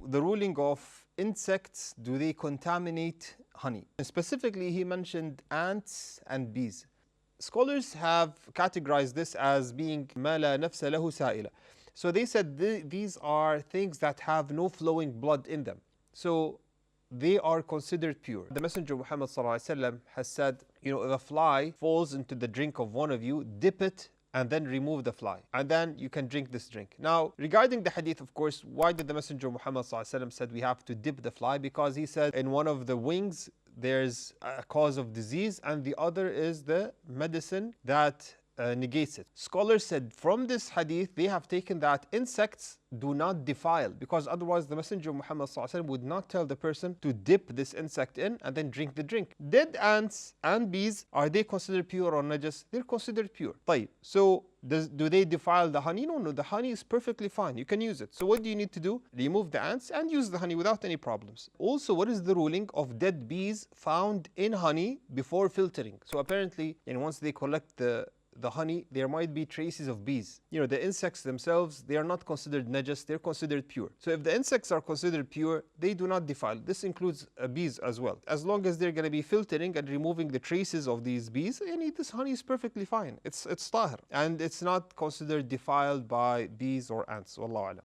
the ruling of insects, do they contaminate honey? And specifically, he mentioned ants and bees. Scholars have categorized this as being ما لا نفس له سائلة. So they said these are things that have no flowing blood in them. So they are considered pure. The Messenger Muhammad ﷺ has said, if a fly falls into the drink of one of you, dip it and then remove the fly, and then you can drink this drink. Now, regarding the hadith, of course, why did the Messenger Muhammad ﷺ said we have to dip the fly? Because he said in one of the wings there's a cause of disease, and the other is the medicine that negates it. Scholars said from this hadith they have taken that insects do not defile, because otherwise the Messenger Muhammad ﷺ would not tell the person to dip this insect in and then drink the drink. Dead ants and bees, are they considered pure or najis? They're considered pure. طيب, so do they defile the honey? No, the honey is perfectly fine. You can use it. So what do you need to do? Remove the ants and use the honey without any problems. Also, what is the ruling of dead bees found in honey before filtering? So apparently, once they collect the honey, there might be traces of bees. The insects themselves, they are not considered najis, they're considered pure. So if the insects are considered pure, they do not defile. This includes bees as well. As long as they're going to be filtering and removing the traces of these bees, this honey is perfectly fine. It's tahir. And it's not considered defiled by bees or ants. Wallahu alam.